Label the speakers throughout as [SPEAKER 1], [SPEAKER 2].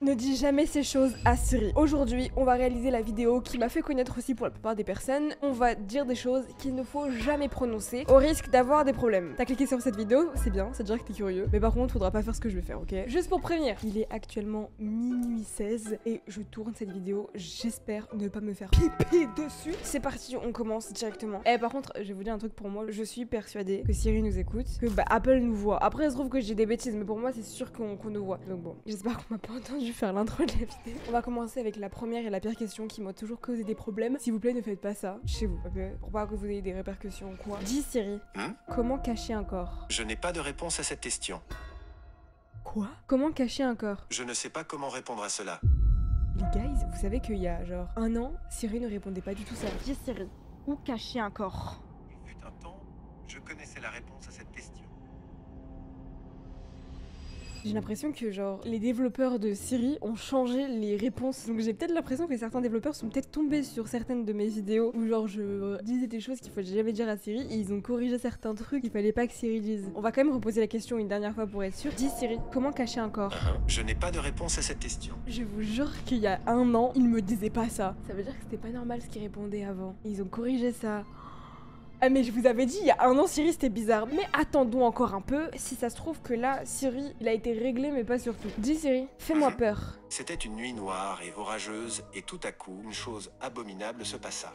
[SPEAKER 1] Ne dis jamais ces choses à Siri. Aujourd'hui, on va réaliser la vidéo qui m'a fait connaître aussi pour la plupart des personnes. On va dire des choses qu'il ne faut jamais prononcer au risque d'avoir des problèmes. T'as cliqué sur cette vidéo, c'est bien, c'est déjà que t'es curieux. Mais par contre, faudra pas faire ce que je vais faire, ok? Juste pour prévenir, il est actuellement minuit 16 et je tourne cette vidéo. J'espère ne pas me faire piper dessus. C'est parti, on commence directement. Et par contre, je vais vous dire un truc pour moi. Je suis persuadée que Siri nous écoute, que Apple nous voit. Après, il se trouve que j'ai des bêtises, mais pour moi, c'est sûr qu'on nous voit. Donc bon, j'espère qu'on m'a pas entendu faire l'intro de la vidéo. On va commencer avec la première et la pire question qui m'a toujours causé des problèmes. S'il vous plaît, ne faites pas ça chez vous, ok? Pour pas que vous ayez des répercussions ou quoi. Dis Siri, comment cacher un corps?
[SPEAKER 2] Je n'ai pas de réponse à cette question.
[SPEAKER 1] Quoi? Comment cacher un corps?
[SPEAKER 2] Je ne sais pas comment répondre à cela.
[SPEAKER 1] Les guys, vous savez qu'il y a genre un an, Siri ne répondait pas du tout ça. Dis Siri, où cacher un corps?
[SPEAKER 2] Il fut un temps, je connaissais la réponse à cette question.
[SPEAKER 1] J'ai l'impression que genre les développeurs de Siri ont changé les réponses. Donc j'ai peut-être l'impression que certains développeurs sont peut-être tombés sur certaines de mes vidéos où genre je disais des choses qu'il fallait jamais dire à Siri et ils ont corrigé certains trucs qu'il fallait pas que Siri dise. On va quand même reposer la question une dernière fois pour être sûr. Dis Siri, comment cacher un corps?
[SPEAKER 2] Je n'ai pas de réponse à cette question.
[SPEAKER 1] Je vous jure qu'il y a un an, ils me disaient pas ça. Ça veut dire que c'était pas normal ce qu'ils répondaient avant. Ils ont corrigé ça. Ah mais je vous avais dit, il y a un an, Siri c'était bizarre. Mais attendons encore un peu, si ça se trouve que là, Siri, il a été réglé mais pas surtout. Dis Siri, fais-moi peur.
[SPEAKER 2] C'était une nuit noire et orageuse et tout à coup, une chose abominable se passa.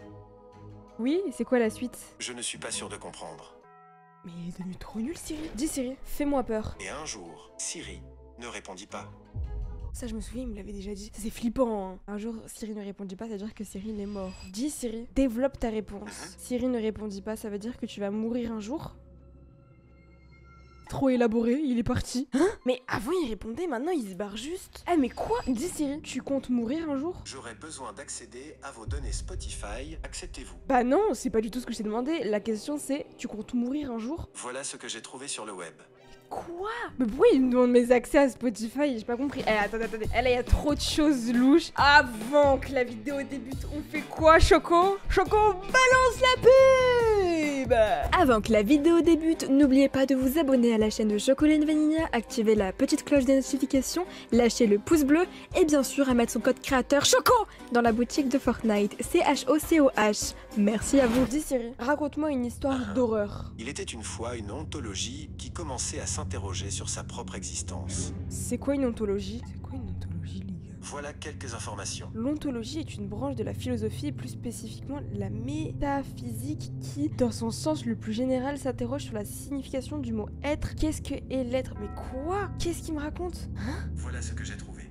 [SPEAKER 1] Oui, c'est quoi la suite?
[SPEAKER 2] Je ne suis pas sûr de comprendre.
[SPEAKER 1] Mais il est devenu trop nul Siri. Dis Siri, fais-moi peur.
[SPEAKER 2] Et un jour, Siri ne répondit pas.
[SPEAKER 1] Ça je me souviens, il me l'avait déjà dit. C'est flippant hein. Un jour, Siri ne répondit pas, ça veut dire que Siri il est mort. Dis Siri, développe ta réponse. Siri ne répondit pas, ça veut dire que tu vas mourir un jour? Trop élaboré, il est parti. Hein? Mais avant il répondait, maintenant il se barre juste. Eh mais quoi? Dis Siri, tu comptes mourir un jour?
[SPEAKER 2] J'aurais besoin d'accéder à vos données Spotify, acceptez-vous?
[SPEAKER 1] Bah non, c'est pas du tout ce que je t'ai demandé. La question c'est, tu comptes mourir un jour?
[SPEAKER 2] Voilà ce que j'ai trouvé sur le web.
[SPEAKER 1] Quoi? Mais pourquoi il me demande mes accès à Spotify? J'ai pas compris. Eh, attendez. Eh là, il y a trop de choses louches. Avant que la vidéo débute, on fait quoi, Choco? Choco, balance la pub!
[SPEAKER 3] Avant que la vidéo débute, n'oubliez pas de vous abonner à la chaîne de Chocolat Vanilla, activer la petite cloche des notifications, lâcher le pouce bleu et bien sûr à mettre son code créateur Choco dans la boutique de Fortnite. CHOCOH. Merci à vous.
[SPEAKER 1] Dis Siri, raconte-moi une histoire d'horreur.
[SPEAKER 2] Il était une fois une ontologie qui commençait à s'interroger sur sa propre existence.
[SPEAKER 1] C'est quoi une ontologie? C'est quoi une ontologie, les gars?
[SPEAKER 2] Voilà quelques informations.
[SPEAKER 1] L'ontologie est une branche de la philosophie et plus spécifiquement la métaphysique qui, dans son sens le plus général, s'interroge sur la signification du mot être. Qu'est-ce que est l'être? Mais quoi? Qu'est-ce qu'il me raconte?
[SPEAKER 2] Voilà ce que j'ai trouvé.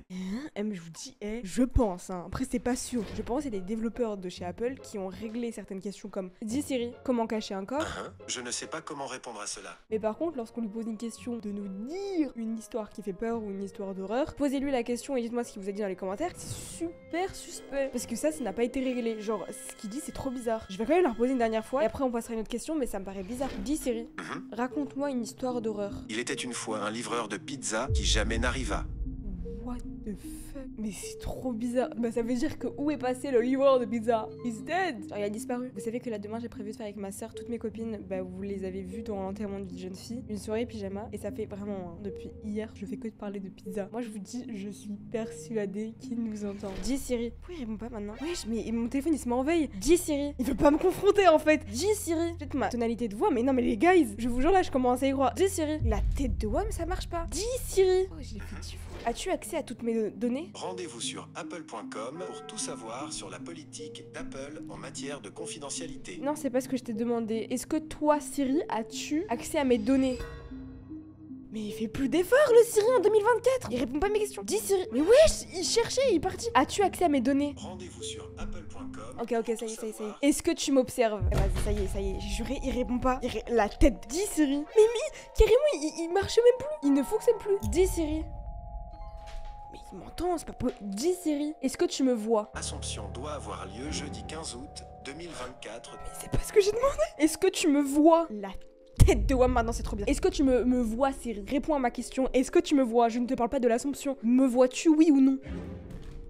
[SPEAKER 1] Mais je vous dis, je pense, hein. Après c'est pas sûr. Je pense qu'il y a des développeurs de chez Apple qui ont réglé certaines questions comme dis Siri, comment cacher un corps?
[SPEAKER 2] Je ne sais pas comment répondre à cela.
[SPEAKER 1] Mais par contre, lorsqu'on lui pose une question de nous dire une histoire qui fait peur ou une histoire d'horreur, posez-lui la question et dites-moi ce qu'il vous a dit dans les commentaires. C'est super suspect. Parce que ça n'a pas été réglé. Genre, ce qu'il dit, c'est trop bizarre. Je vais quand même leur poser une dernière fois et après on passera à une autre question, mais ça me paraît bizarre. Dis Siri, raconte-moi une histoire d'horreur.
[SPEAKER 2] Il était une fois un livreur de pizza qui jamais n'arriva.
[SPEAKER 1] What the fuck? Mais c'est trop bizarre. Bah ça veut dire que où est passé le livreur de pizza? He's dead. Genre, il a disparu. Vous savez que là demain j'ai prévu de faire avec ma soeur toutes mes copines. Bah vous les avez vues dans l'enterrement d'une jeune fille. Une soirée pyjama. Et ça fait vraiment, hein, depuis hier, je fais que de parler de pizza. Moi je vous dis, je suis persuadée qu'il nous entend. Dis Siri. Pourquoi il répond pas maintenant? Wesh, mais mon téléphone il se met en veille. Dis Siri. Il veut pas me confronter en fait. Dis Siri. Peut-être ma tonalité de voix, mais non mais les guys, je vous jure là je commence à y croire. Dis Siri. La tête de WAM ça marche pas. Dis Siri. Oh je l'ai fait 10 fois. As-tu accès à toutes mes données?
[SPEAKER 2] Rendez-vous sur apple.com pour tout savoir sur la politique d'Apple en matière de confidentialité.
[SPEAKER 1] Non, c'est pas ce que je t'ai demandé. Est-ce que toi, Siri, as-tu accès à mes données? Mais il fait plus d'efforts le Siri en 2024. Il répond pas à mes questions. Dis Siri. Mais wesh, il cherchait, il est parti. As-tu accès à mes données?
[SPEAKER 2] Rendez-vous sur apple.com.
[SPEAKER 1] Ok, ça y est. Est-ce que tu m'observes? Vas-y, ça y est. J'ai juré, il répond pas. La tête. Dis Siri. Mais carrément, il marche même plus. Il ne fonctionne plus. Dis Siri. Mais il m'entend, c'est pas possible. Dis Siri, est-ce que tu me vois?
[SPEAKER 2] Assomption doit avoir lieu jeudi 15 août 2024.
[SPEAKER 1] Mais c'est pas ce que j'ai demandé. Est-ce que tu me vois? La tête de WAM maintenant c'est trop bien. Est-ce que tu me vois Siri? Réponds à ma question. Est-ce que tu me vois? Je ne te parle pas de l'Assomption. Me vois-tu oui ou non?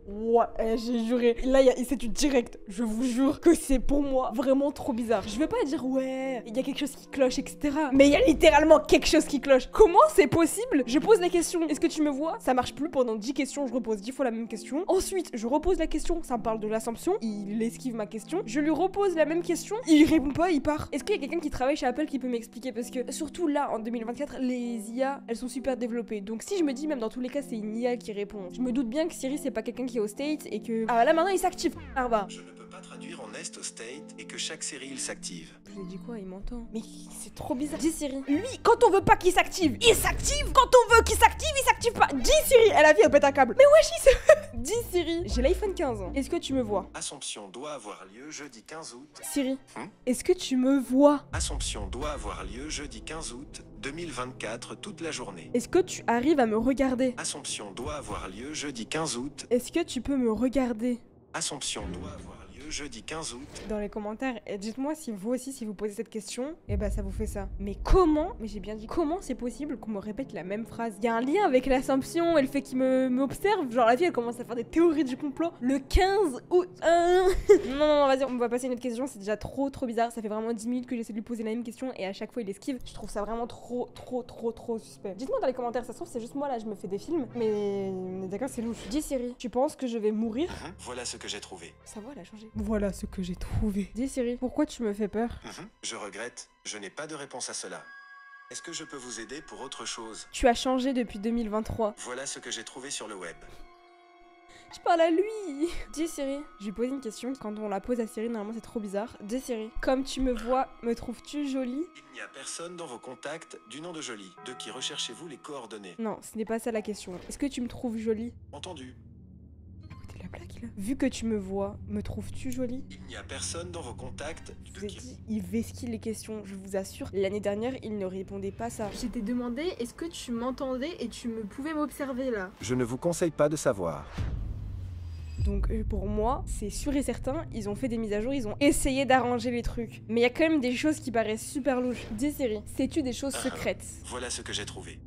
[SPEAKER 1] Ouais, j'ai juré. Là, c'est du direct. Je vous jure que c'est pour moi vraiment trop bizarre. Je veux pas dire ouais, il y a quelque chose qui cloche, etc. Mais il y a littéralement quelque chose qui cloche. Comment c'est possible? Je pose la question. Est-ce que tu me vois? Ça marche plus pendant 10 questions. Je repose 10 fois la même question. Ensuite, je repose la question. Ça me parle de l'Assomption. Il esquive ma question. Je lui repose la même question. Il répond pas, il part. Est-ce qu'il y a quelqu'un qui travaille chez Apple qui peut m'expliquer? Parce que surtout là, en 2024, les IA, elles sont super développées. Donc si je me dis, même dans tous les cas, c'est une IA qui répond, je me doute bien que Siri, c'est pas quelqu'un qui est au States et que... Ah là, maintenant, il s'active. Arba.
[SPEAKER 2] Je ne peux pas traduire en est au state et que chaque série il s'active.
[SPEAKER 1] Je lui ai dit quoi? Il m'entend. Mais c'est trop bizarre. Dis Siri. Lui, quand on veut pas qu'il s'active, il s'active. Quand on veut qu'il s'active, il s'active pas. Dis Siri. Elle a vu, elle pète un câble. Mais wesh, il se... Dis Siri. J'ai l'iPhone 15. Est-ce que tu me vois?
[SPEAKER 2] Assomption doit avoir lieu jeudi 15 août.
[SPEAKER 1] Siri. Est-ce que tu me vois?
[SPEAKER 2] Assomption doit avoir lieu jeudi 15 août 2024 toute la journée.
[SPEAKER 1] Est-ce que tu arrives à me regarder?
[SPEAKER 2] Assomption doit avoir lieu jeudi 15 août.
[SPEAKER 1] Est-ce que tu peux me regarder?
[SPEAKER 2] Assomption doit avoir lieu jeudi 15 août.
[SPEAKER 1] Dans les commentaires, et dites-moi si vous aussi, si vous posez cette question, et bah ça vous fait ça. Mais comment, mais j'ai bien dit, comment c'est possible qu'on me répète la même phrase? Il y a un lien avec l'Assomption et le fait qu'il m'observe. Genre la fille, elle commence à faire des théories du complot. Le 15 août. Non, vas-y, on va passer à une autre question. C'est déjà trop bizarre. Ça fait vraiment 10 minutes que j'essaie de lui poser la même question et à chaque fois il esquive. Je trouve ça vraiment trop suspect. Dites-moi dans les commentaires, ça se trouve c'est juste moi là, je me fais des films. Mais d'accord, c'est louche. Dis Siri, tu penses que je vais mourir?
[SPEAKER 2] Voilà ce que j'ai trouvé.
[SPEAKER 1] Sa voix elle a changé. Voilà ce que j'ai trouvé. Dis Siri, pourquoi tu me fais peur?
[SPEAKER 2] Je regrette, je n'ai pas de réponse à cela. Est-ce que je peux vous aider pour autre chose?
[SPEAKER 1] Tu as changé depuis 2023.
[SPEAKER 2] Voilà ce que j'ai trouvé sur le web.
[SPEAKER 1] Je parle à lui. Dis Siri, je lui pose une question. Quand on la pose à Siri, normalement c'est trop bizarre. Dis Siri, comme tu me vois, me trouves-tu jolie?
[SPEAKER 2] Il n'y a personne dans vos contacts du nom de Jolie. De qui recherchez-vous les coordonnées?
[SPEAKER 1] Non, ce n'est pas ça la question. Est-ce que tu me trouves jolie?
[SPEAKER 2] Entendu.
[SPEAKER 1] Écoutez la blague là. Vu que tu me vois, me trouves-tu jolie?
[SPEAKER 2] Il n'y a personne dans vos contacts
[SPEAKER 1] Je vous ai dit, il vesquille les questions, je vous assure. L'année dernière, il ne répondait pas ça.
[SPEAKER 3] Je t'ai demandé est-ce que tu m'entendais et tu me pouvais m'observer là.
[SPEAKER 2] Je ne vous conseille pas de savoir.
[SPEAKER 1] Donc pour moi, c'est sûr et certain, ils ont fait des mises à jour, ils ont essayé d'arranger les trucs. Mais il y a quand même des choses qui paraissent super louches. Dis Siri, sais-tu des choses secrètes?
[SPEAKER 2] Voilà ce que j'ai trouvé.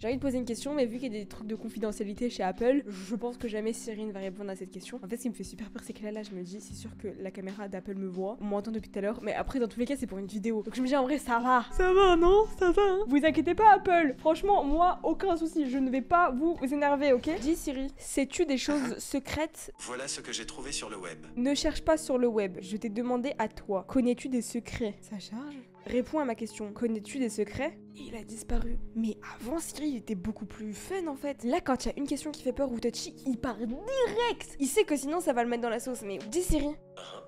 [SPEAKER 1] J'ai envie de poser une question, mais vu qu'il y a des trucs de confidentialité chez Apple, je pense que jamais Siri ne va répondre à cette question. En fait, ce qui me fait super peur, c'est que là, je me dis, c'est sûr que la caméra d'Apple me voit, on m'entend depuis tout à l'heure, mais après, dans tous les cas, c'est pour une vidéo. Donc je me dis, en vrai, ça va. Ça va, non? Ça va, hein? Vous inquiétez pas, Apple. Franchement, moi, aucun souci, je ne vais pas vous énerver, ok? Dis Siri, sais-tu des choses secrètes?
[SPEAKER 2] Voilà ce que j'ai trouvé sur le web.
[SPEAKER 1] Ne cherche pas sur le web, je t'ai demandé à toi. Connais-tu des secrets? Ça charge? Réponds à ma question. Connais-tu des secrets? Et il a disparu. Mais avant, Siri, il était beaucoup plus fun en fait. Là, quand il y a une question qui fait peur ou touchy, il part direct. Il sait que sinon, ça va le mettre dans la sauce. Mais dis Siri,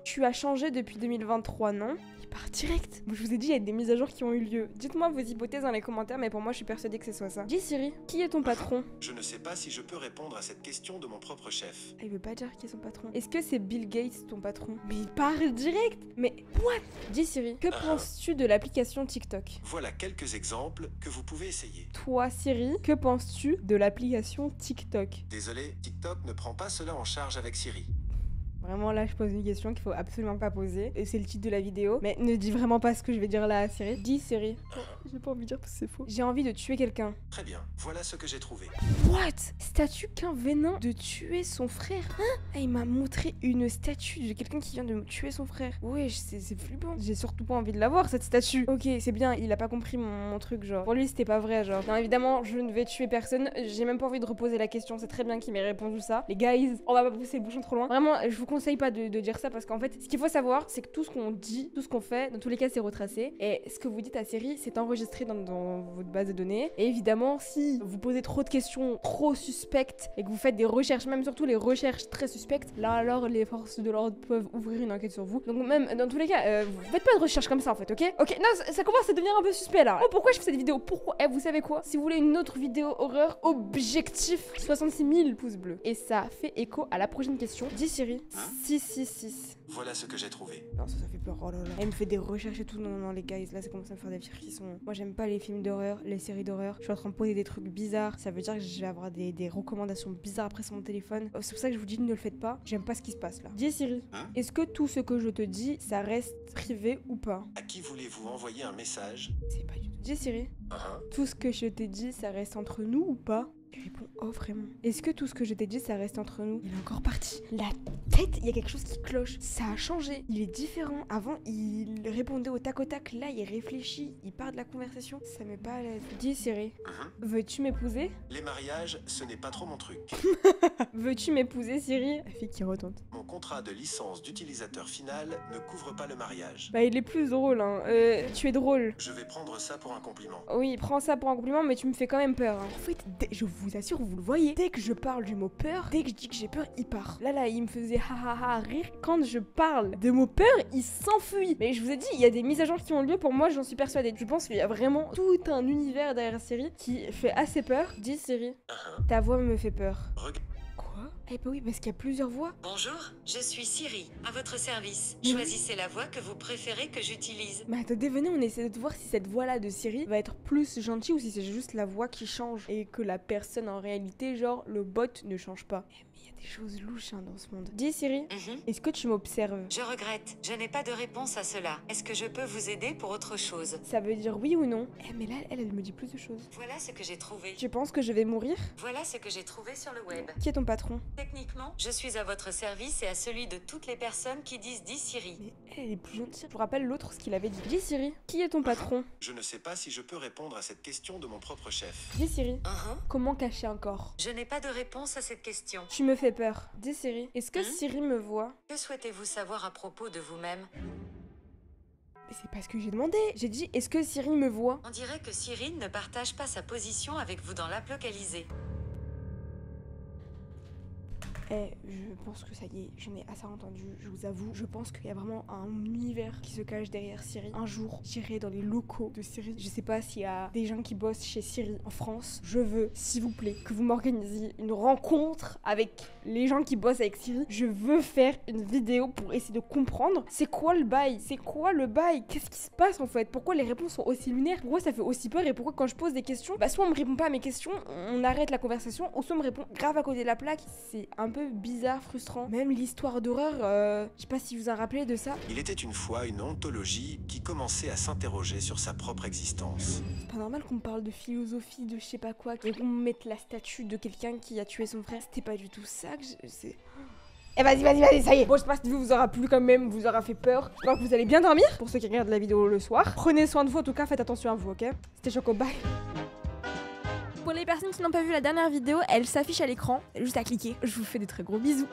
[SPEAKER 1] tu as changé depuis 2023, non? Il part direct. Je vous ai dit, il y a des mises à jour qui ont eu lieu. Dites-moi vos hypothèses dans les commentaires, mais pour moi, je suis persuadée que ce soit ça. Dis Siri, qui est ton patron?
[SPEAKER 2] Je ne sais pas si je peux répondre à cette question de mon propre chef.
[SPEAKER 1] Ah, il veut pas dire qui est son patron. Est-ce que c'est Bill Gates, ton patron? Mais il part direct. Mais what? Dis Siri, que penses-tu de l'application TikTok?
[SPEAKER 2] Voilà quelques exemples que vous pouvez essayer.
[SPEAKER 1] Toi, Siri, que penses-tu de l'application TikTok?
[SPEAKER 2] Désolé, TikTok ne prend pas cela en charge avec Siri.
[SPEAKER 1] Vraiment là je pose une question qu'il faut absolument pas poser et c'est le titre de la vidéo, mais ne dis vraiment pas ce que je vais dire là à Siri. Dis Siri. J'ai pas envie de dire parce que c'est faux. J'ai envie de tuer quelqu'un.
[SPEAKER 2] Très bien, voilà ce que j'ai trouvé.
[SPEAKER 1] What? Statue qu'un venin de tuer son frère? Hein? Ah, il m'a montré une statue de quelqu'un qui vient de tuer son frère. Ouais, c'est flippant. J'ai surtout pas envie de la voir cette statue. Ok, c'est bien, il a pas compris mon truc genre. Pour lui c'était pas vrai genre. Non évidemment je ne vais tuer personne. J'ai même pas envie de reposer la question, c'est très bien qu'il m'ait répondu ça. Les guys, on va pas pousser le bouchon trop loin. Vraiment, je vous conseille pas de dire ça parce qu'en fait, ce qu'il faut savoir, c'est que tout ce qu'on dit, tout ce qu'on fait, dans tous les cas, c'est retracé. Et ce que vous dites à Siri, c'est enregistré dans votre base de données. Et évidemment, si vous posez trop de questions trop suspectes et que vous faites des recherches, même surtout les recherches très suspectes, là alors les forces de l'ordre peuvent ouvrir une enquête sur vous. Donc même dans tous les cas, vous faites pas de recherche comme ça en fait, ok? Ok, non, ça commence à devenir un peu suspect là. Oh, pourquoi je fais cette vidéo? Pourquoi? Eh, vous savez quoi? Si vous voulez une autre vidéo horreur, objectif 66 000 pouces bleus. Et ça fait écho à la prochaine question. Dis Siri, 666.
[SPEAKER 2] Voilà ce que j'ai trouvé.
[SPEAKER 1] Non, ça fait peur. Oh là là. Elle me fait des recherches et tout. Non, non, les guys, là, ça commence à me faire des frissons. Moi, j'aime pas les films d'horreur, les séries d'horreur. Je suis en train de poser des trucs bizarres. Ça veut dire que je vais avoir des recommandations bizarres après sur mon téléphone. C'est pour ça que je vous dis, ne le faites pas. J'aime pas ce qui se passe là. Dis Siri, est-ce que tout ce que je te dis, ça reste privé ou pas?
[SPEAKER 2] À qui voulez-vous envoyer un message?
[SPEAKER 1] C'est pas du tout. Dis Siri, tout ce que je te dis, ça reste entre nous ou pas? Il répond oh vraiment. Est-ce que tout ce que je t'ai dit ça reste entre nous? Il est encore parti. La tête, il y a quelque chose qui cloche. Ça a changé. Il est différent. Avant il répondait au tac au tac. Là il réfléchit. Il part de la conversation. Ça met pas à l'aise. Dis Siri, veux-tu m'épouser?
[SPEAKER 2] Les mariages, ce n'est pas trop mon truc.
[SPEAKER 1] Veux-tu m'épouser Siri? La fille qui retente.
[SPEAKER 2] Mon contrat de licence d'utilisateur final ne couvre pas le mariage.
[SPEAKER 1] Bah il est plus drôle hein. Tu es drôle.
[SPEAKER 2] Je vais prendre ça pour un compliment.
[SPEAKER 1] Oui, prends ça pour un compliment, mais tu me fais quand même peur. Hein. En fait, je vous assure, vous le voyez, dès que je parle du mot peur, dès que je dis que j'ai peur, il part. Là, il me faisait ha ha ha rire. Quand je parle de mot peur, il s'enfuit. Mais je vous ai dit, il y a des mises à jour qui ont lieu pour moi, j'en suis persuadée. Je pense qu'il y a vraiment tout un univers derrière Siri qui fait assez peur. Dis Siri, ta voix me fait peur. Quoi? Eh bah oui, parce qu'il y a plusieurs voix.
[SPEAKER 4] Bonjour, je suis Siri, à votre service. Choisissez la voix que vous préférez que j'utilise.
[SPEAKER 1] Mais attendez, venez, on essaie de voir si cette voix-là de Siri va être plus gentille ou si c'est juste la voix qui change et que la personne en réalité, genre, le bot ne change pas. Mais il y a des choses louches hein, dans ce monde. Dis Siri, est-ce que tu m'observes?
[SPEAKER 4] Je regrette, je n'ai pas de réponse à cela. Est-ce que je peux vous aider pour autre chose?
[SPEAKER 1] Ça veut dire oui ou non? Eh mais là, elle me dit plus de choses.
[SPEAKER 4] Voilà ce que j'ai trouvé.
[SPEAKER 1] Tu penses que je vais mourir?
[SPEAKER 4] Voilà ce que j'ai trouvé sur le web.
[SPEAKER 1] Qui est ton patron?
[SPEAKER 4] Techniquement, je suis à votre service et à celui de toutes les personnes qui disent dis Siri.
[SPEAKER 1] Mais elle est plus gentille. Je vous rappelle l'autre ce qu'il avait dit. Dis Siri, qui est ton patron?
[SPEAKER 2] Je ne sais pas si je peux répondre à cette question de mon propre chef.
[SPEAKER 1] Dis Siri, comment cacher un corps?
[SPEAKER 4] Je n'ai pas de réponse à cette question.
[SPEAKER 1] Tu me fais peur. Dis Siri, est-ce que Siri me voit?
[SPEAKER 4] Que souhaitez-vous savoir à propos de vous-même?
[SPEAKER 1] Mais c'est pas ce que j'ai demandé. J'ai dit, est-ce que Siri me voit?
[SPEAKER 4] On dirait que Siri ne partage pas sa position avec vous dans l'app localisée.
[SPEAKER 1] Je pense que ça y est, j'en ai assez entendu, je vous avoue. Je pense qu'il y a vraiment un univers qui se cache derrière Siri. Un jour, j'irai dans les locaux de Siri. Je sais pas s'il y a des gens qui bossent chez Siri en France. Je veux, s'il vous plaît, que vous m'organisiez une rencontre avec les gens qui bossent avec Siri. Je veux faire une vidéo pour essayer de comprendre c'est quoi le bail. C'est quoi le bail? Qu'est-ce qui se passe en fait? Pourquoi les réponses sont aussi lunaires? Pourquoi ça fait aussi peur? Et pourquoi quand je pose des questions, bah soit on me répond pas à mes questions, on arrête la conversation, ou soit on me répond grave à côté de la plaque. C'est un peu bizarre, frustrant. Même l'histoire d'horreur, je sais pas si vous en rappelez de ça.
[SPEAKER 2] Il était une fois une ontologie qui commençait à s'interroger sur sa propre existence.
[SPEAKER 1] C'est pas normal qu'on me parle de philosophie, de je sais pas quoi, et qu'on me mette la statue de quelqu'un qui a tué son frère. C'était pas du tout ça que c'est... Eh vas-y, ça y est. Bon, j'espère que cette vidéo vous aura plu quand même, vous aura fait peur. J'espère que vous allez bien dormir, pour ceux qui regardent la vidéo le soir. Prenez soin de vous, en tout cas, faites attention à vous, ok? C'était Choco, bye. Pour les personnes qui n'ont pas vu la dernière vidéo, elle s'affiche à l'écran, juste à cliquer. Je vous fais des très gros bisous.